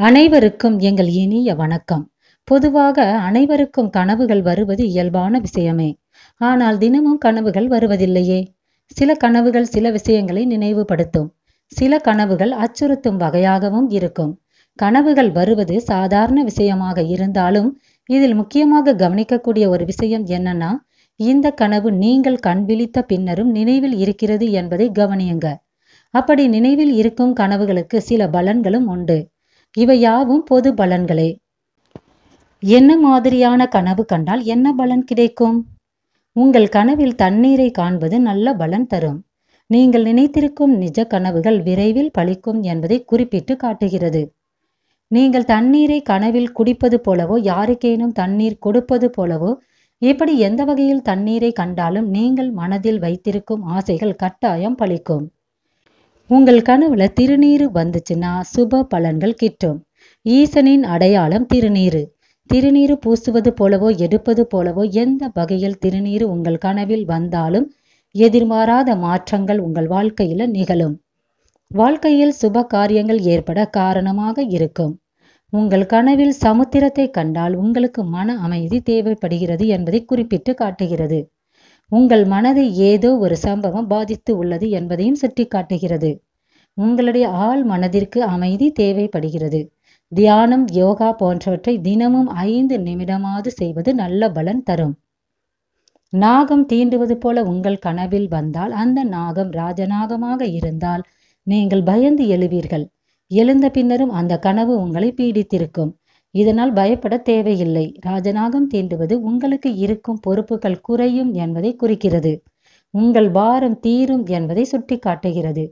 அனைவருக்கும் எங்கள் இனிய வணக்கம். பொதுவாக அனைவருக்கும் கனவுகள் வருவது இயல்பான விஷயமே. ஆனால் தினமும் கனவுகள் வருவதில்லையே. சில கனவுகள் சில விஷயங்களை நினைவுபடுத்தும். சில கனவுகள் அச்சுறுத்தும் வகையாகவும் இருக்கும். கனவுகள் வருவது சாதாரண விஷயமாக இருந்தாலும் இதில் முக்கியமாக கவனிக்கக்கூடிய ஒரு விஷயம் என்னன்னா, இந்த கனவு நீங்கள் கண் விழித்த பின்னரும் நினைவில் இருக்கிறது என்பதை கவனியுங்க. அப்படி நினைவில் இருக்கும் கனவுகளுக்கு சில பலன்களும் உண்டு. இவை யாவும் பொது பலன்களே. என்ன மாதிரியான கனவு கண்டால் என்ன பலன் கிடைக்கும்? உங்கள் கனவில் தண்ணீரை காண்பது நல்ல பலன் தரும். நீங்கள் நினைத்திருக்கும் நிஜ கனவுகள் விரைவில் பலிக்கும் என்பதை குறிப்பிட்டு காட்டுகிறது. நீங்கள் தண்ணீரை கனவில் குடிப்பது போலவோ யாருக்கேனும் தண்ணீர் கொடுப்பது போலவோ இப்படி எந்த வகையில் தண்ணீரை கண்டாலும் நீங்கள் மனதில் வைத்திருக்கும் ஆசைகள் கட்டாயம் பலிக்கும். உங்கள் கனவுல திருநீரு வந்துச்சுன்னா சுப பலன்கள் கிட்டும். ஈசனின் அடையாளம் திருநீரு. திருநீரு பூசுவது போலவோ எடுப்பது போலவோ எந்த வகையில் திருநீரு உங்கள் கனவில் வந்தாலும் எதிர்பாராத மாற்றங்கள் உங்கள் வாழ்க்கையில நிகழும். வாழ்க்கையில் சுப காரியங்கள் ஏற்பட காரணமாக இருக்கும். உங்கள் கனவில் சமுத்திரத்தை கண்டால் உங்களுக்கு மன அமைதி தேவைப்படுகிறது என்பதை குறிப்பிட்டு காட்டுகிறது. உங்கள் மனதை ஏதோ ஒரு சம்பவம் பாதித்து உள்ளது என்பதையும் சுட்டி காட்டுகிறது. உங்களுடைய ஆழ் மனதிற்கு அமைதி தேவைப்படுகிறது. தியானம், யோகா போன்றவற்றை தினமும் 5 நிமிடமாவது செய்வது நல்ல பலன் தரும். நாகம் தீண்டுவது போல உங்கள் கனவில் வந்தால் அந்த நாகம் ராஜநாகமாக இருந்தால் நீங்கள் பயந்து எழுவீர்கள். எழுந்த பின்னரும் அந்த கனவு உங்களை பீடித்திருக்கும். இதனால் பயப்பட தேவையில்லை. ராஜநாகம் தீண்டுவது உங்களுக்கு இருக்கும் பொறுப்புகள் குறையும் என்பதை குறிக்கிறது. உங்கள் பாரம் தீரும் என்பதை சுட்டி காட்டுகிறது.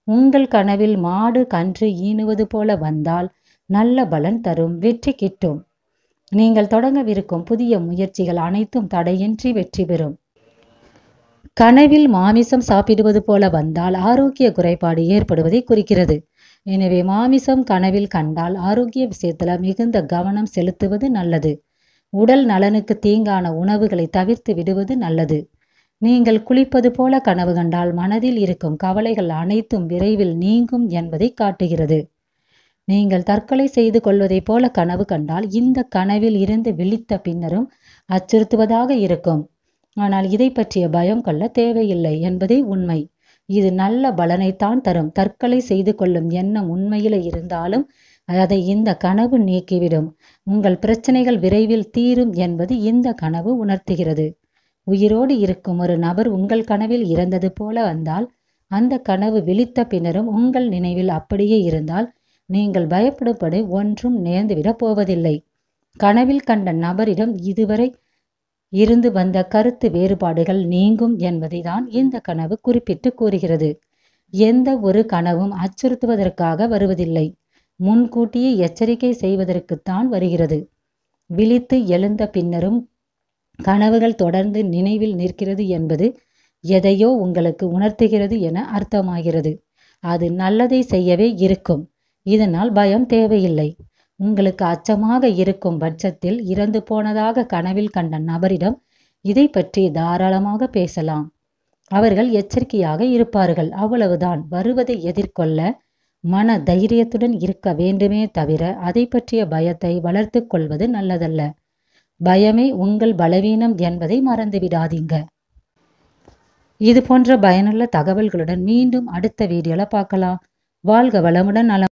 உங்கள் கனவில் மாடு கன்று ஈனுவது போல வந்தால் நல்ல பலன் தரும், வெற்றி கிட்டும். நீங்கள் தொடங்கவிருக்கும் புதிய முயற்சிகள் அனைத்தும் தடையின்றி வெற்றி பெறும். கனவில் மாமிசம் சாப்பிடுவது போல வந்தால் ஆரோக்கிய குறைபாடு ஏற்படுவதை குறிக்கிறது. எனவே மாமிசம் கனவில் கண்டால் ஆரோக்கிய விஷயத்துல மிகுந்த கவனம் செலுத்துவது நல்லது. உடல் நலனுக்கு தீங்கான உணவுகளை தவிர்த்து விடுவது நல்லது. நீங்கள் குளிப்பது போல கனவு கண்டால் மனதில் இருக்கும் கவலைகள் அனைத்தும் விரைவில் நீங்கும் என்பதை காட்டுகிறது. நீங்கள் தற்கொலை செய்து கொள்வதை போல கனவு கண்டால் இந்த கனவில் இருந்து விழித்த பின்னரும் அச்சுறுத்துவதாக இருக்கும். ஆனால் இதை பற்றிய பயம் கொள்ள தேவையில்லை என்பதே உண்மை. இது நல்ல பலனைத்தான் தரும். தற்கொலை செய்து கொள்ளும் எண்ணம் உண்மையில இருந்தாலும் அதை இந்த கனவு நீக்கிவிடும். உங்கள் பிரச்சனைகள் விரைவில் தீரும் என்பது இந்த கனவு உணர்த்துகிறது. உயிரோடு இருக்கும் ஒரு நபர் உங்கள் கனவில் இறந்தது போல வந்தால் அந்த கனவு விழித்த பின்னரும் உங்கள் நினைவில் அப்படியே இருந்தால் நீங்கள் பயப்படும்படி ஒன்றும் நேர்ந்துவிடப் போவதில்லை. கனவில் கண்ட நபரிடம் இதுவரை இருந்து வந்த கருத்து வேறுபாடுகள் நீங்கும் என்பதை தான் இந்த கனவு குறிப்பிட்டு கூறுகிறது. எந்த ஒரு கனவும் அச்சுறுத்துவதற்காக வருவதில்லை. முன்கூட்டியே எச்சரிக்கை செய்வதற்குத்தான் வருகிறது. விழித்து எழுந்த பின்னரும் கனவுகள் தொடர்ந்து நினைவில் நிற்கிறது என்பது எதையோ உங்களுக்கு உணர்த்துகிறது என அர்த்தமாகிறது. அது நல்லதை செய்யவே இருக்கும். இதனால் பயம் தேவையில்லை. உங்களுக்கு அச்சமாக இருக்கும் பட்சத்தில் இறந்து போனதாக கனவில் கண்ட நபரிடம் இதை பற்றி தாராளமாக பேசலாம். அவர்கள் எச்சரிக்கையாக இருப்பார்கள். அவ்வளவுதான். வருவதை எதிர்கொள்ள மன தைரியத்துடன் இருக்க வேண்டுமே தவிர அதை பற்றிய பயத்தை வளர்த்து கொள்வது நல்லதல்ல. பயமே உங்கள் பலவீனம் என்பதை மறந்து விடாதீங்க. இது போன்ற பயனுள்ள தகவல்களுடன் மீண்டும் அடுத்த வீடியோல பார்க்கலாம். வாழ்க வளமுடன், நலம்.